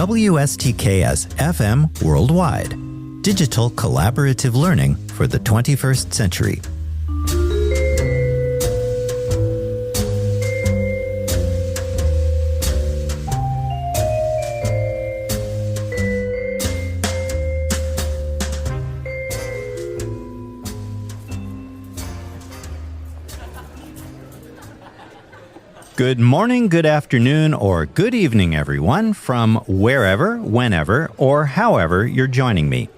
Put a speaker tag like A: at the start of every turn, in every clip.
A: WSTKS-FM Worldwide. Digital collaborative learning for the 21st century. Good morning, good afternoon, or good evening, everyone, from wherever, whenever, or however you're joining me.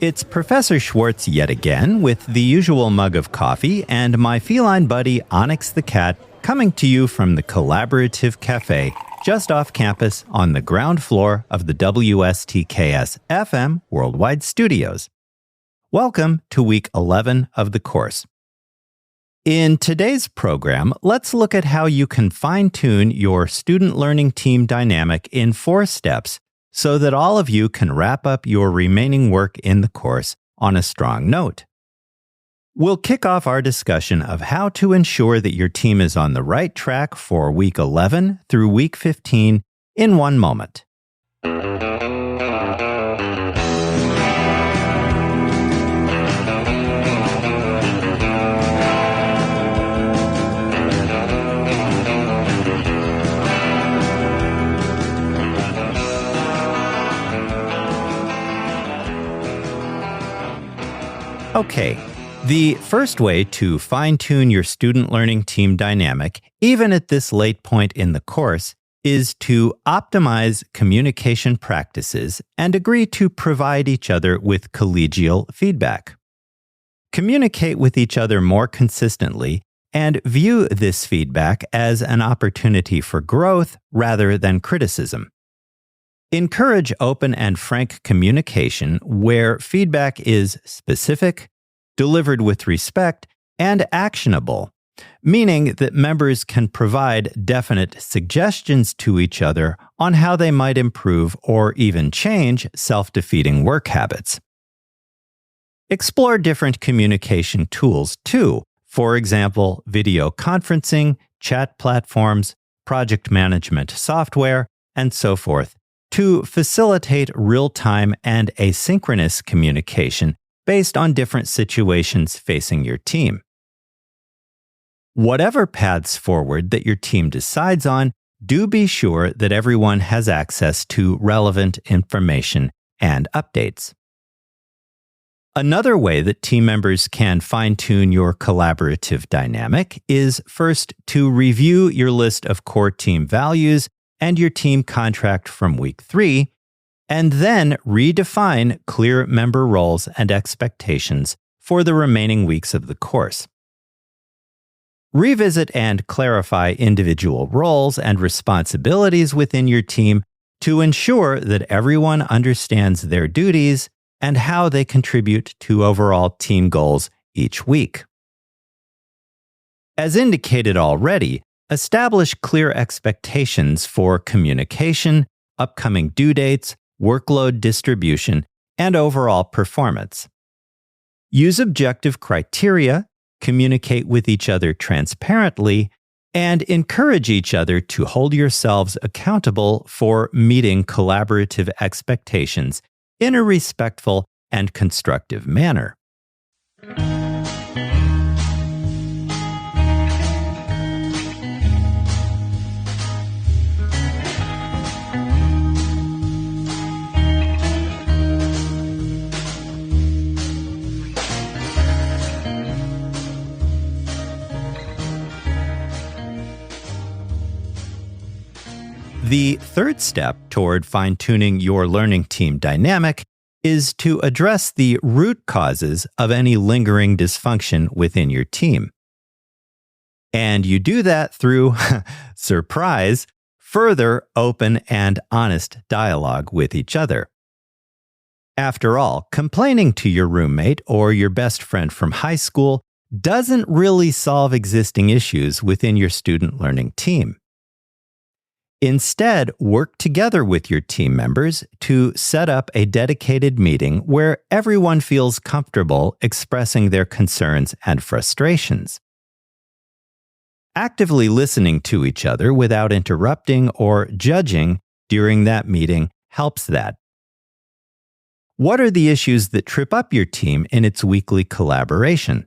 A: It's Professor Schwartz yet again with the usual mug of coffee and my feline buddy Onyx the cat coming to you from the Collaborative Cafe just off campus on the ground floor of the WSTKS-FM Worldwide Studios. Welcome to week 11 of the course. In today's program, let's look at how you can fine-tune your student learning team dynamic in 4 steps so that all of you can wrap up your remaining work in the course on a strong note. We'll kick off our discussion of how to ensure that your team is on the right track for week 11 through week 15 in one moment. Okay, the first way to fine-tune your student learning team dynamic, even at this late point in the course, is to optimize communication practices and agree to provide each other with collegial feedback. Communicate with each other more consistently and view this feedback as an opportunity for growth rather than criticism. Encourage open and frank communication where feedback is specific, delivered with respect, and actionable, meaning that members can provide definite suggestions to each other on how they might improve or even change self-defeating work habits. Explore different communication tools too, for example, video conferencing, chat platforms, project management software, and so forth, to facilitate real-time and asynchronous communication based on different situations facing your team. Whatever paths forward that your team decides on, do be sure that everyone has access to relevant information and updates. Another way that team members can fine-tune your collaborative dynamic is first to review your list of core team values and your team contract from week 3, and then redefine clear member roles and expectations for the remaining weeks of the course. Revisit and clarify individual roles and responsibilities within your team to ensure that everyone understands their duties and how they contribute to overall team goals each week. As indicated already, establish clear expectations for communication, upcoming due dates, workload distribution, and overall performance. Use objective criteria, communicate with each other transparently, and encourage each other to hold yourselves accountable for meeting collaborative expectations in a respectful and constructive manner. The third step toward fine-tuning your learning team dynamic is to address the root causes of any lingering dysfunction within your team. And you do that through, surprise, further open and honest dialogue with each other. After all, complaining to your roommate or your best friend from high school doesn't really solve existing issues within your student learning team. Instead, work together with your team members to set up a dedicated meeting where everyone feels comfortable expressing their concerns and frustrations. Actively listening to each other without interrupting or judging during that meeting helps that. What are the issues that trip up your team in its weekly collaboration?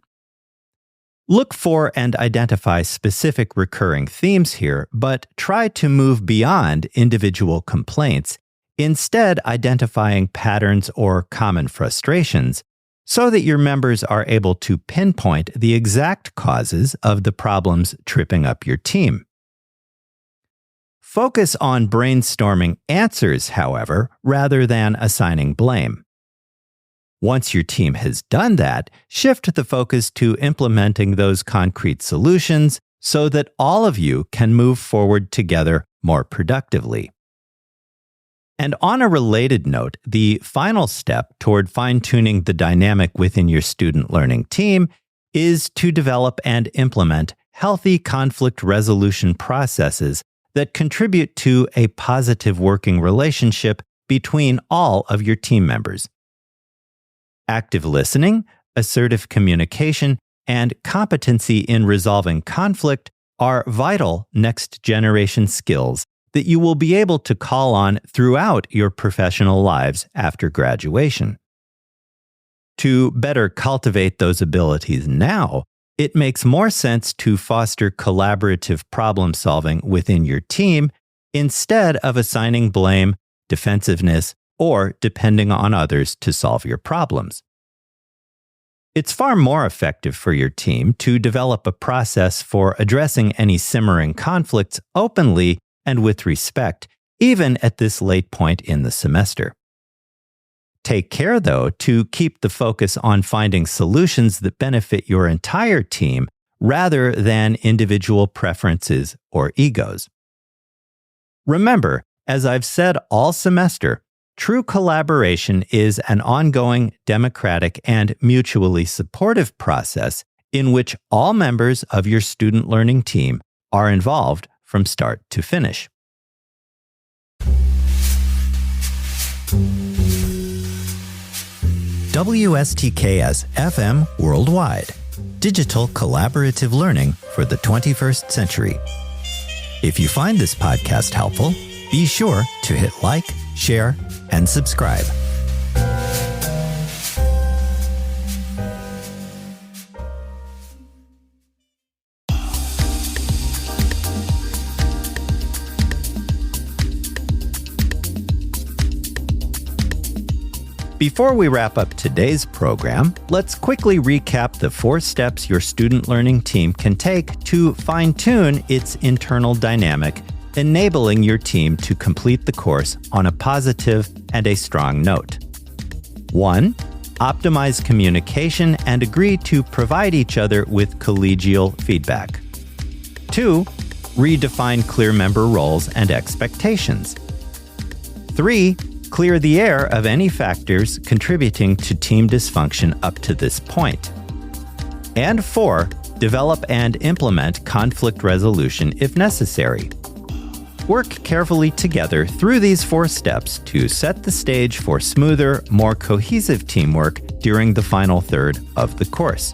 A: Look for and identify specific recurring themes here, but try to move beyond individual complaints, instead identifying patterns or common frustrations, so that your members are able to pinpoint the exact causes of the problems tripping up your team. Focus on brainstorming answers, however, rather than assigning blame. Once your team has done that, shift the focus to implementing those concrete solutions so that all of you can move forward together more productively. And on a related note, the final step toward fine-tuning the dynamic within your student learning team is to develop and implement healthy conflict resolution processes that contribute to a positive working relationship between all of your team members. Active listening, assertive communication, and competency in resolving conflict are vital next-generation skills that you will be able to call on throughout your professional lives after graduation. To better cultivate those abilities now, it makes more sense to foster collaborative problem-solving within your team instead of assigning blame, defensiveness, or depending on others to solve your problems. It's far more effective for your team to develop a process for addressing any simmering conflicts openly and with respect, even at this late point in the semester. Take care, though, to keep the focus on finding solutions that benefit your entire team rather than individual preferences or egos. Remember, as I've said all semester, true collaboration is an ongoing, democratic, and mutually supportive process in which all members of your student learning team are involved from start to finish. WSTKS-FM Worldwide. Digital collaborative learning for the 21st century. If you find this podcast helpful, be sure to hit like, share, and subscribe. Before we wrap up today's program, let's quickly recap the 4 steps your student learning team can take to fine-tune its internal dynamic, enabling your team to complete the course on a positive and a strong note. 1. Optimize communication and agree to provide each other with collegial feedback. 2. Redefine clear member roles and expectations. 3. Clear the air of any factors contributing to team dysfunction up to this point. And 4. Develop and implement conflict resolution if necessary. Work carefully together through these 4 steps to set the stage for smoother, more cohesive teamwork during the final third of the course.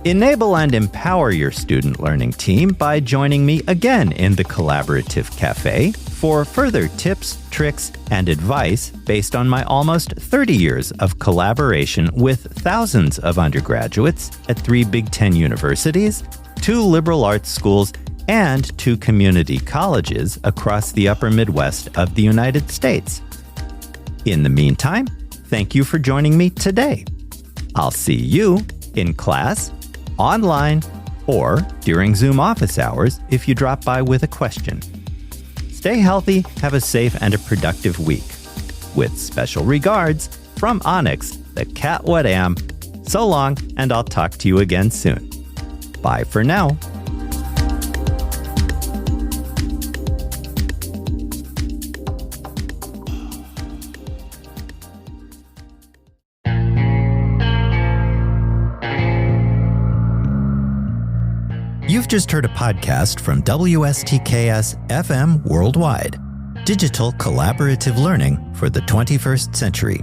A: Enable and empower your student learning team by joining me again in the Collaborative Cafe for further tips, tricks, and advice based on my almost 30 years of collaboration with thousands of undergraduates at 3 Big Ten universities, 2 liberal arts schools, and 2 community colleges across the upper Midwest of the United States. In the meantime, thank you for joining me today. I'll see you in class, online, or during Zoom office hours if you drop by with a question. Stay healthy, have a safe and a productive week. With special regards from Onyx, the cat what am. So long, and I'll talk to you again soon. Bye for now. You've just heard a podcast from WSTKS-FM Worldwide. Digital collaborative learning for the 21st century.